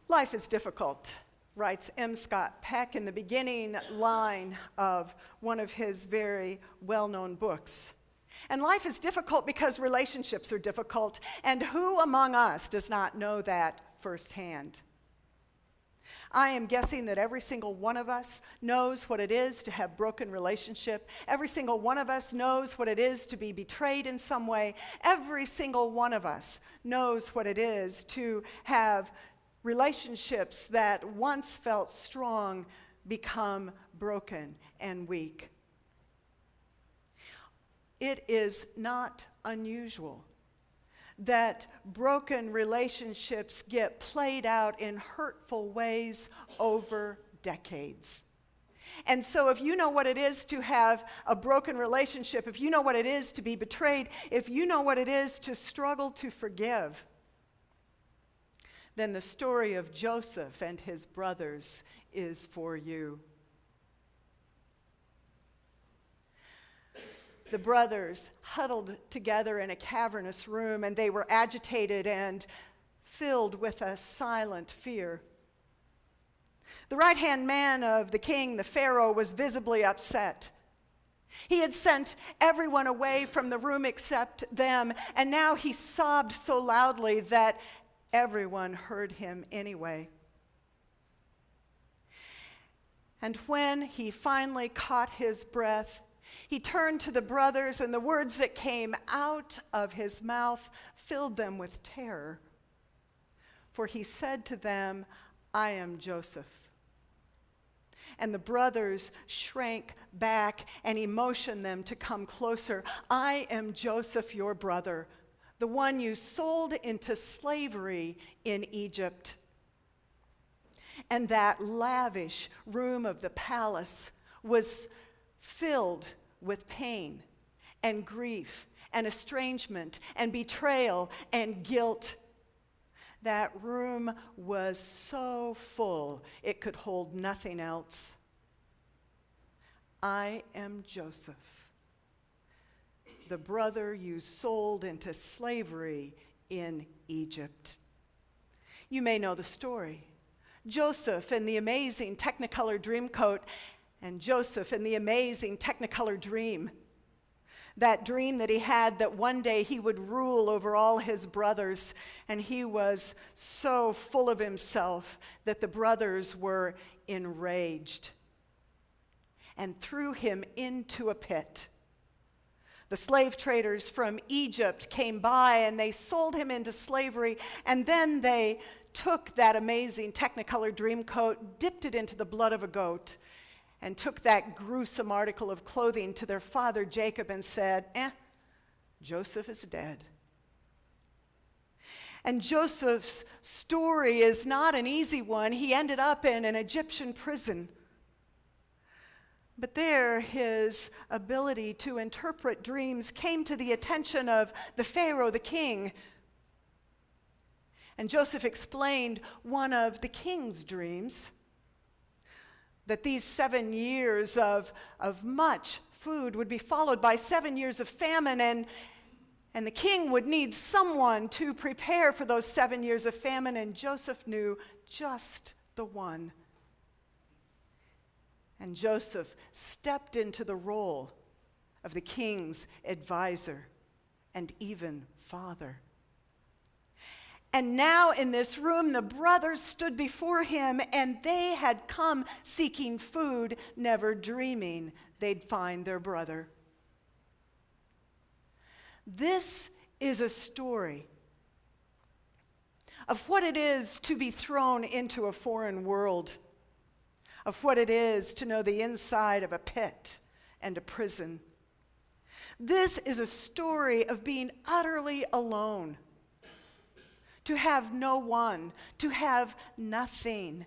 Life is difficult, writes M. Scott Peck in the beginning line of one of his very well-known books. And life is difficult because relationships are difficult, and who among us does not know that firsthand? I am guessing that every single one of us knows what it is to have broken relationship. Every single one of us knows what it is to be betrayed in some way. Every single one of us knows what it is to have relationships that once felt strong become broken and weak. It is not unusual that broken relationships get played out in hurtful ways over decades. And so if you know what it is to have a broken relationship, if you know what it is to be betrayed, if you know what it is to struggle to forgive, then the story of Joseph and his brothers is for you. The brothers huddled together in a cavernous room, and they were agitated and filled with a silent fear. The right-hand man of the king, the Pharaoh, was visibly upset. He had sent everyone away from the room except them, and now he sobbed so loudly that everyone heard him anyway. And when he finally caught his breath, he turned to the brothers, and the words that came out of his mouth filled them with terror. For he said to them, "I am Joseph." And the brothers shrank back, and he motioned them to come closer. "I am Joseph, your brother, the one you sold into slavery in Egypt." And that lavish room of the palace was filled with pain and grief and estrangement and betrayal and guilt. That room was so full it could hold nothing else. "I am Joseph, the brother you sold into slavery in Egypt." You may know the story. Joseph in the amazing Technicolor Dreamcoat, and Joseph in the amazing Technicolor dream. That dream that he had that one day he would rule over all his brothers, and he was so full of himself that the brothers were enraged and threw him into a pit. The slave traders from Egypt came by and they sold him into slavery, and then they took that amazing Technicolor Dreamcoat, dipped it into the blood of a goat, and took that gruesome article of clothing to their father Jacob and said, Joseph is dead. And Joseph's story is not an easy one. He ended up in an Egyptian prison. But there, his ability to interpret dreams came to the attention of the Pharaoh, the king. And Joseph explained one of the king's dreams, that these 7 years of much food would be followed by 7 years of famine, and the king would need someone to prepare for those 7 years of famine, and Joseph knew just the one. And Joseph stepped into the role of the king's advisor and even father. And now in this room, the brothers stood before him, and they had come seeking food, never dreaming they'd find their brother. This is a story of what it is to be thrown into a foreign world, of what it is to know the inside of a pit and a prison. This is a story of being utterly alone, to have no one, to have nothing.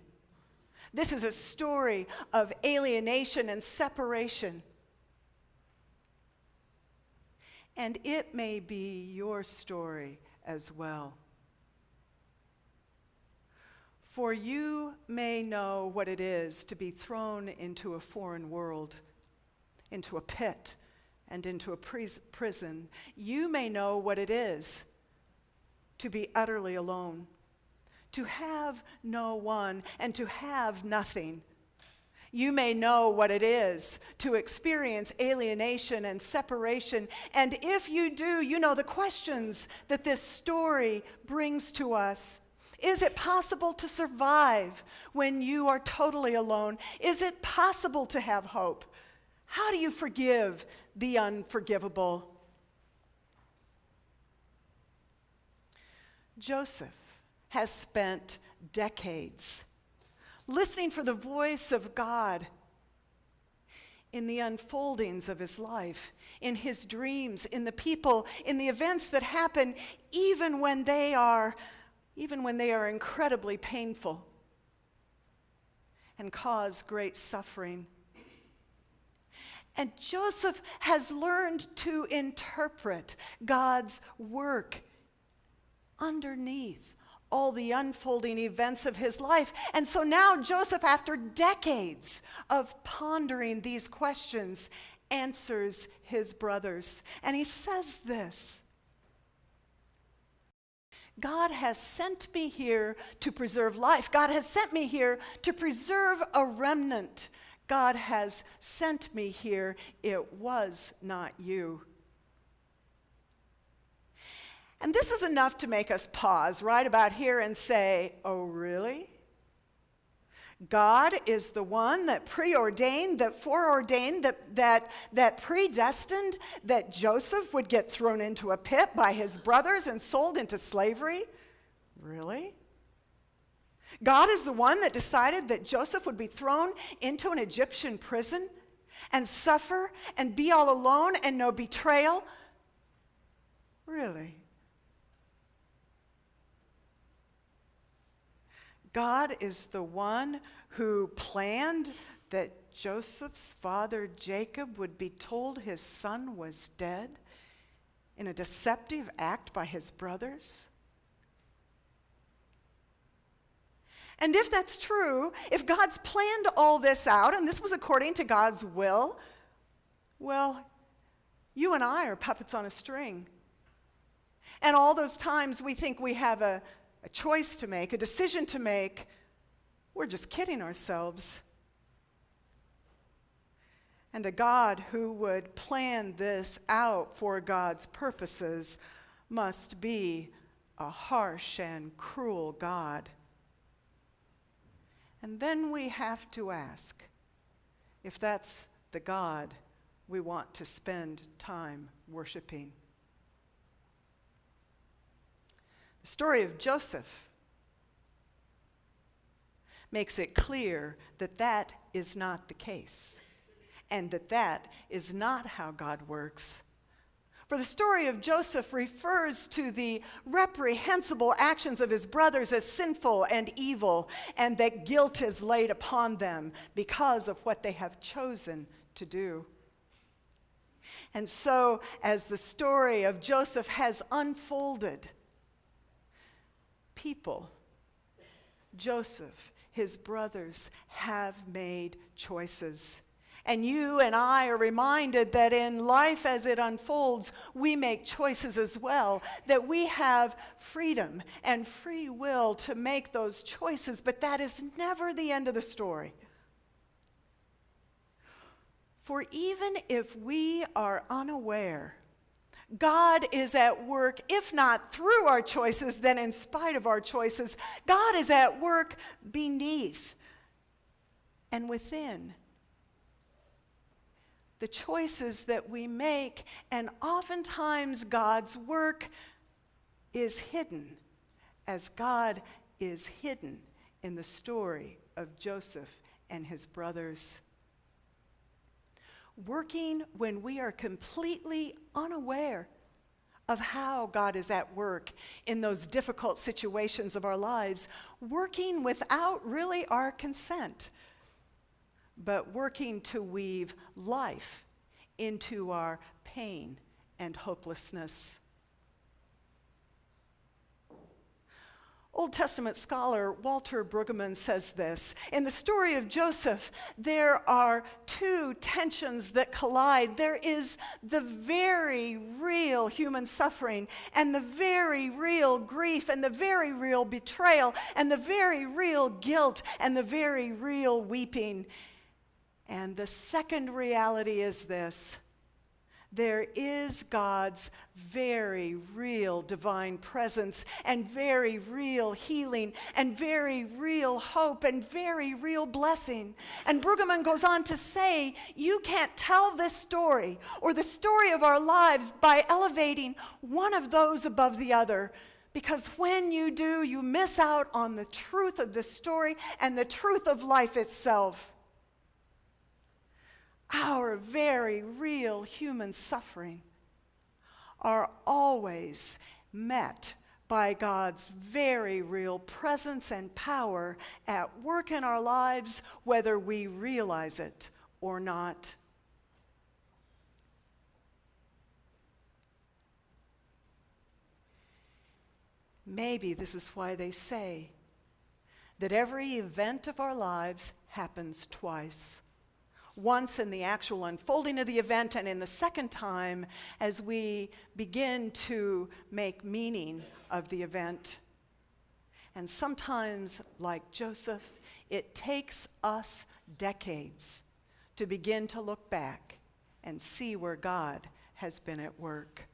This is a story of alienation and separation. And it may be your story as well. For you may know what it is to be thrown into a foreign world, into a pit, and into a prison. You may know what it is to be utterly alone, to have no one and to have nothing. You may know what it is to experience alienation and separation. And if you do, you know the questions that this story brings to us. Is it possible to survive when you are totally alone? Is it possible to have hope? How do you forgive the unforgivable? Joseph has spent decades listening for the voice of God in the unfoldings of his life, in his dreams, in the people, in the events that happen, even when they are incredibly painful and cause great suffering. And Joseph has learned to interpret God's work underneath all the unfolding events of his life. And so now Joseph, after decades of pondering these questions, answers his brothers. And he says this: God has sent me here to preserve life. God has sent me here to preserve a remnant. God has sent me here. It was not you. And this is enough to make us pause right about here and say, oh, really? God is the one that preordained, that foreordained, that predestined that Joseph would get thrown into a pit by his brothers and sold into slavery? Really? God is the one that decided that Joseph would be thrown into an Egyptian prison and suffer and be all alone and know betrayal? Really? God is the one who planned that Joseph's father Jacob would be told his son was dead in a deceptive act by his brothers? And if that's true, if God's planned all this out, and this was according to God's will, well, you and I are puppets on a string. And all those times we think we have a choice to make, a decision to make, we're just kidding ourselves. And a God who would plan this out for God's purposes must be a harsh and cruel God. And then we have to ask if that's the God we want to spend time worshiping. The story of Joseph makes it clear that that is not the case, and that is not how God works. For the story of Joseph refers to the reprehensible actions of his brothers as sinful and evil, and that guilt is laid upon them because of what they have chosen to do. And so, as the story of Joseph has unfolded, people, Joseph, his brothers, have made choices. And you and I are reminded that in life as it unfolds, we make choices as well, that we have freedom and free will to make those choices, but that is never the end of the story. For even if we are unaware, God is at work, if not through our choices, then in spite of our choices. God is at work beneath and within the choices that we make, and oftentimes God's work is hidden, as God is hidden in the story of Joseph and his brothers. Working when we are completely unaware of how God is at work in those difficult situations of our lives, working without really our consent, but working to weave life into our pain and hopelessness. Old Testament scholar Walter Brueggemann says this: in the story of Joseph, there are two two tensions that collide. There is the very real human suffering and the very real grief and the very real betrayal and the very real guilt and the very real weeping. And the second reality is this: there is God's very real divine presence and very real healing and very real hope and very real blessing. And Brueggemann goes on to say, you can't tell this story or the story of our lives by elevating one of those above the other, because when you do, you miss out on the truth of the story and the truth of life itself. Our very real human suffering are always met by God's very real presence and power at work in our lives, whether we realize it or not. Maybe this is why they say that every event of our lives happens twice. Once in the actual unfolding of the event, and in the second time as we begin to make meaning of the event. And sometimes, like Joseph, it takes us decades to begin to look back and see where God has been at work.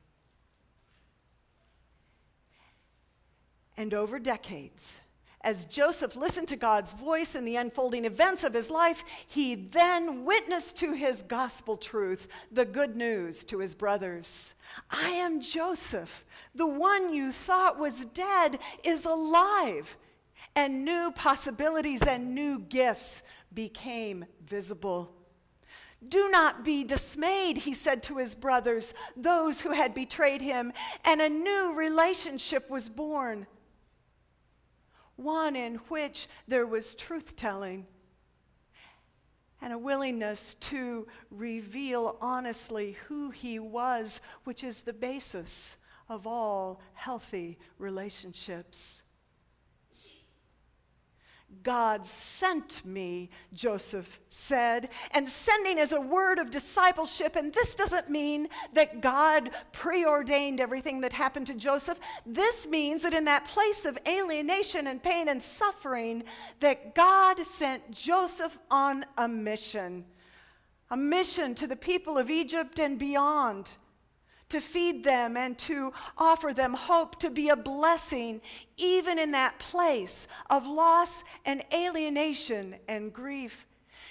And over decades, as Joseph listened to God's voice in the unfolding events of his life, he then witnessed to his gospel truth, the good news to his brothers. I am Joseph. The one you thought was dead is alive. And new possibilities and new gifts became visible. Do not be dismayed, he said to his brothers, those who had betrayed him, and a new relationship was born. One in which there was truth-telling and a willingness to reveal honestly who he was, which is the basis of all healthy relationships. God sent me, Joseph said, and sending is a word of discipleship, and this doesn't mean that God preordained everything that happened to Joseph. This means that in that place of alienation and pain and suffering, that God sent Joseph on a mission to the people of Egypt and beyond, to feed them and to offer them hope, to be a blessing even in that place of loss and alienation and grief.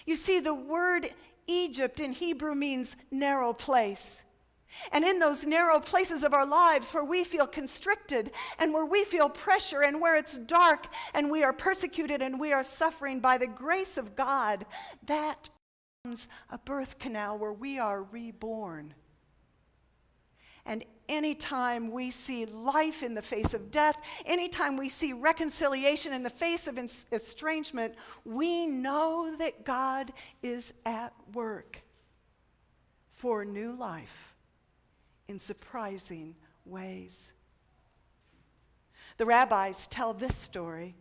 You see, the word Egypt in Hebrew means narrow place. And in those narrow places of our lives where we feel constricted and where we feel pressure and where it's dark and we are persecuted and we are suffering, by the grace of God, that becomes a birth canal where we are reborn. And anytime we see life in the face of death, anytime we see reconciliation in the face of estrangement, we know that God is at work for new life in surprising ways. The rabbis tell this story,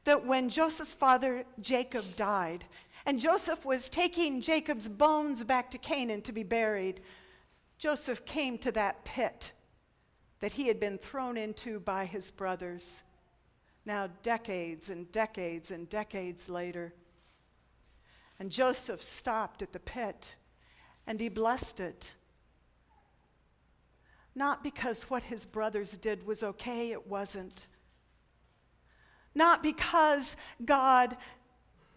that when Joseph's father Jacob died, and Joseph was taking Jacob's bones back to Canaan to be buried, Joseph came to that pit that he had been thrown into by his brothers, now decades and decades and decades later. And Joseph stopped at the pit and he blessed it. Not because what his brothers did was okay, it wasn't. Not because God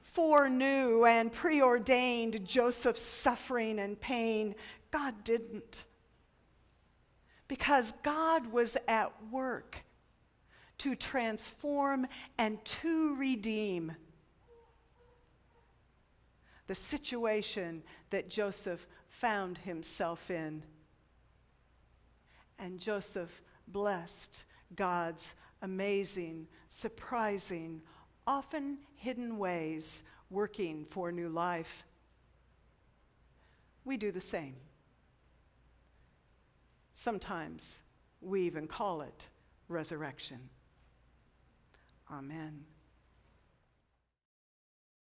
foreknew and preordained Joseph's suffering and pain. God didn't. Because God was at work to transform and to redeem the situation that Joseph found himself in. And Joseph blessed God's amazing, surprising, often hidden ways working for new life. We do the same. Sometimes we even call it resurrection. Amen.